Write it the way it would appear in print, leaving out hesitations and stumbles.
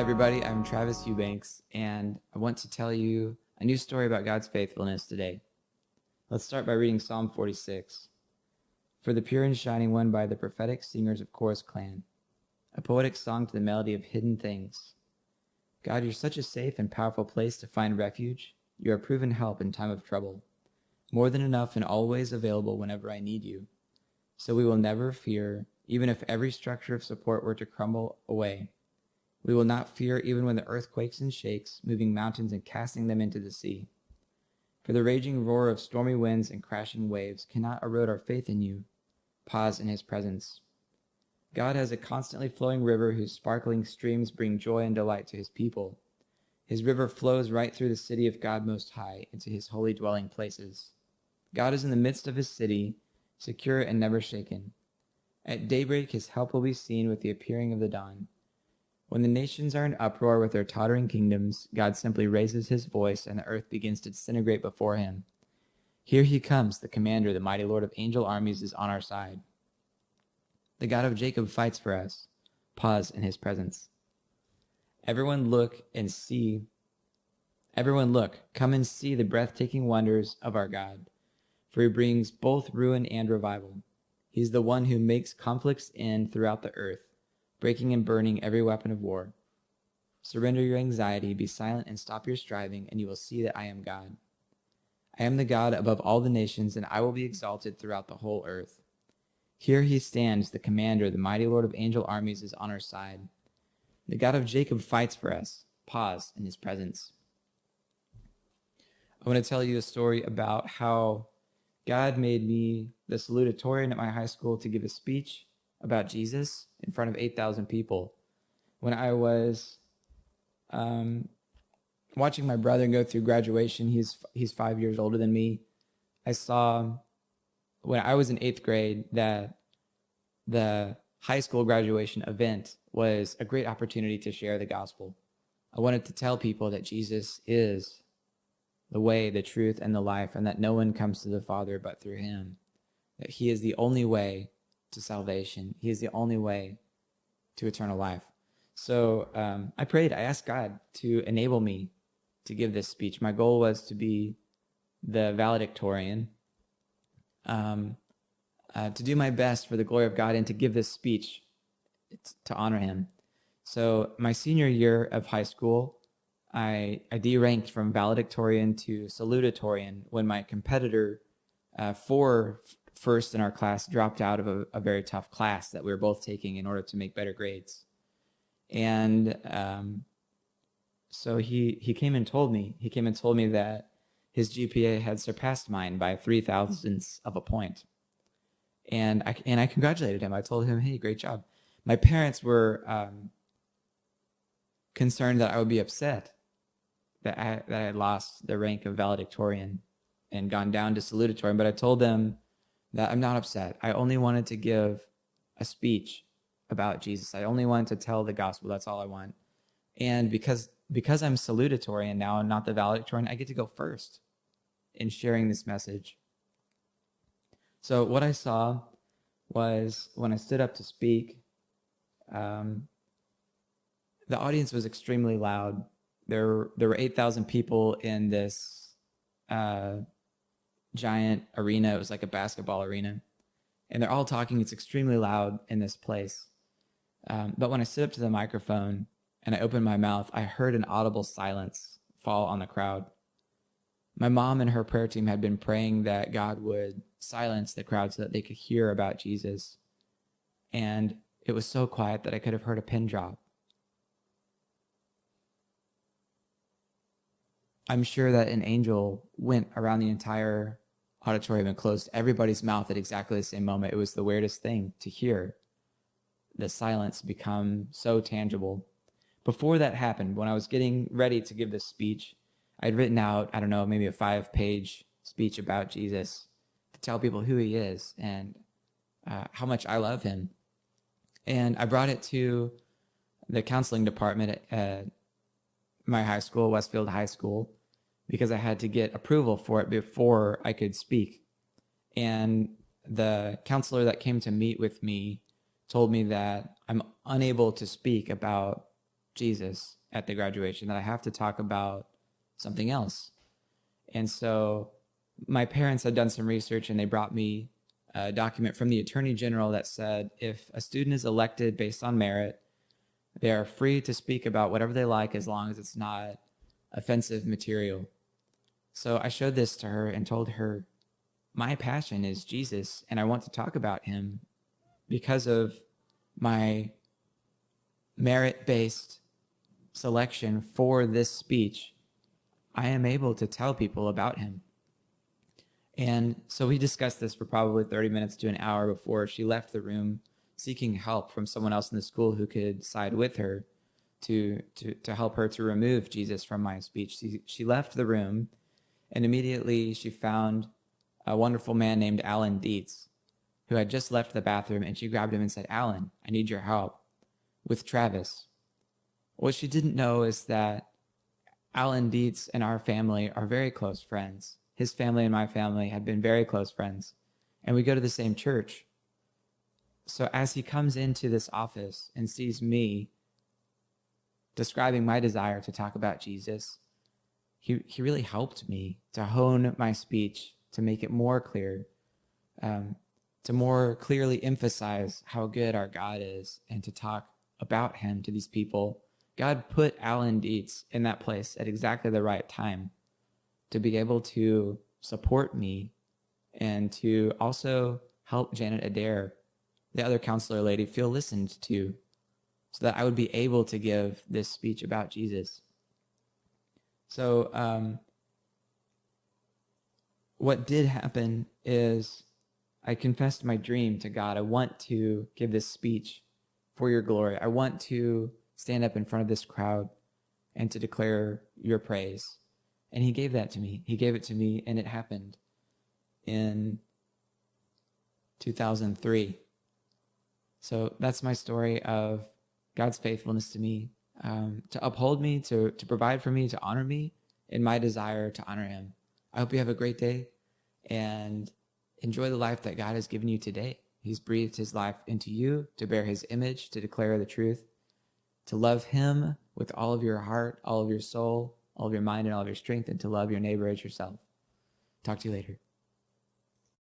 everybody. I'm Travis Eubanks, and I want to tell you a new story about God's faithfulness today. Let's start by reading Psalm 46. For the pure and shining one by the prophetic singers of Korah's clan, a poetic song to the melody of hidden things. God, you're such a safe and powerful place to find refuge. You're a proven help in time of trouble, more than enough and always available whenever I need you. So we will never fear, even if every structure of support were to crumble away. We will not fear even when the earth quakes and shakes, moving mountains and casting them into the sea. For the raging roar of stormy winds and crashing waves cannot erode our faith in you. Pause in his presence. God has a constantly flowing river whose sparkling streams bring joy and delight to his people. His river flows right through the city of God Most High into his holy dwelling places. God is in the midst of his city, secure and never shaken. At daybreak his help will be seen with the appearing of the dawn. When the nations are in uproar with their tottering kingdoms, God simply raises his voice and the earth begins to disintegrate before him. Here he comes, the commander, the mighty Lord of angel armies is on our side. The God of Jacob fights for us. Pause in his presence. Everyone look, come and see the breathtaking wonders of our God, for he brings both ruin and revival. He's the one who makes conflicts end throughout the earth, breaking and burning every weapon of war. Surrender your anxiety, be silent and stop your striving, and you will see that I am God. I am the God above all the nations, and I will be exalted throughout the whole earth. Here he stands, the commander, the mighty Lord of angel armies is on our side. The God of Jacob fights for us. Pause in his presence. I want to tell you a story about how God made me the salutatorian at my high school to give a speech about Jesus in front of 8,000 people. When I was watching my brother go through graduation, he's 5 years older than me. I saw when I was in 8th grade that the high school graduation event was a great opportunity to share the gospel. I wanted to tell people that Jesus is the way, the truth, and the life, and that no one comes to the Father but through him. That he is the only way to salvation. He is the only way to eternal life. So I prayed. I asked God to enable me to give this speech. My goal was to be the valedictorian, to do my best for the glory of God and to give this speech to honor him. So my senior year of high school, I deranked from valedictorian to salutatorian when my competitor for first in our class dropped out of a very tough class that we were both taking in order to make better grades. And so he came and told me that his GPA had surpassed mine by 0.03 of a point. And I congratulated him. I told him, hey, great job. My parents were concerned that I would be upset that I had lost the rank of valedictorian and gone down to salutatorian, but I told them that I'm not upset. I only wanted to give a speech about Jesus. I only wanted to tell the gospel. That's all I want. And because I'm salutatorian now and not the valedictorian, I get to go first in sharing this message. So what I saw was when I stood up to speak, the audience was extremely loud. There were 8,000 people in this giant arena. It was like a basketball arena. And they're all talking. It's extremely loud in this place. But when I stood up to the microphone and I opened my mouth, I heard an audible silence fall on the crowd. My mom and her prayer team had been praying that God would silence the crowd so that they could hear about Jesus. And it was so quiet that I could have heard a pin drop. I'm sure that an angel went around the entire auditorium and closed everybody's mouth at exactly the same moment. It was the weirdest thing to hear the silence become so tangible. Before that happened, when I was getting ready to give this speech, I'd written out, I don't know, maybe a 5-page speech about Jesus to tell people who he is and how much I love him. And I brought it to the counseling department at my high school, Westfield High School, because I had to get approval for it before I could speak. And the counselor that came to meet with me told me that I'm unable to speak about Jesus at the graduation, that I have to talk about something else. And so my parents had done some research and they brought me a document from the Attorney General that said if a student is elected based on merit, they are free to speak about whatever they like as long as it's not offensive material. So I showed this to her and told her, my passion is Jesus, and I want to talk about him because of my merit-based selection for this speech. I am able to tell people about him. And so we discussed this for probably 30 minutes to an hour before she left the room, seeking help from someone else in the school who could side with her to help her to remove Jesus from my speech. She left the room, and immediately she found a wonderful man named Alan Dietz, who had just left the bathroom, and she grabbed him and said, "Alan, I need your help with Travis." What she didn't know is that Alan Dietz and our family are very close friends. His family and my family have been very close friends, and we go to the same church. So as he comes into this office and sees me describing my desire to talk about Jesus, he really helped me to hone my speech, to make it more clear, to more clearly emphasize how good our God is, and to talk about him to these people. God put Alan Dietz in that place at exactly the right time to be able to support me and to also help Janet Adair, the other counselor lady, feel listened to so that I would be able to give this speech about Jesus. So what did happen is I confessed my dream to God. I want to give this speech for your glory. I want to stand up in front of this crowd and to declare your praise. And he gave that to me. He gave it to me, and it happened in 2003. So that's my story of God's faithfulness to me, to uphold me, to provide for me, to honor me in my desire to honor him. I hope you have a great day and enjoy the life that God has given you today. He's breathed his life into you to bear his image, to declare the truth, to love him with all of your heart, all of your soul, all of your mind, and all of your strength, and to love your neighbor as yourself. Talk to you later.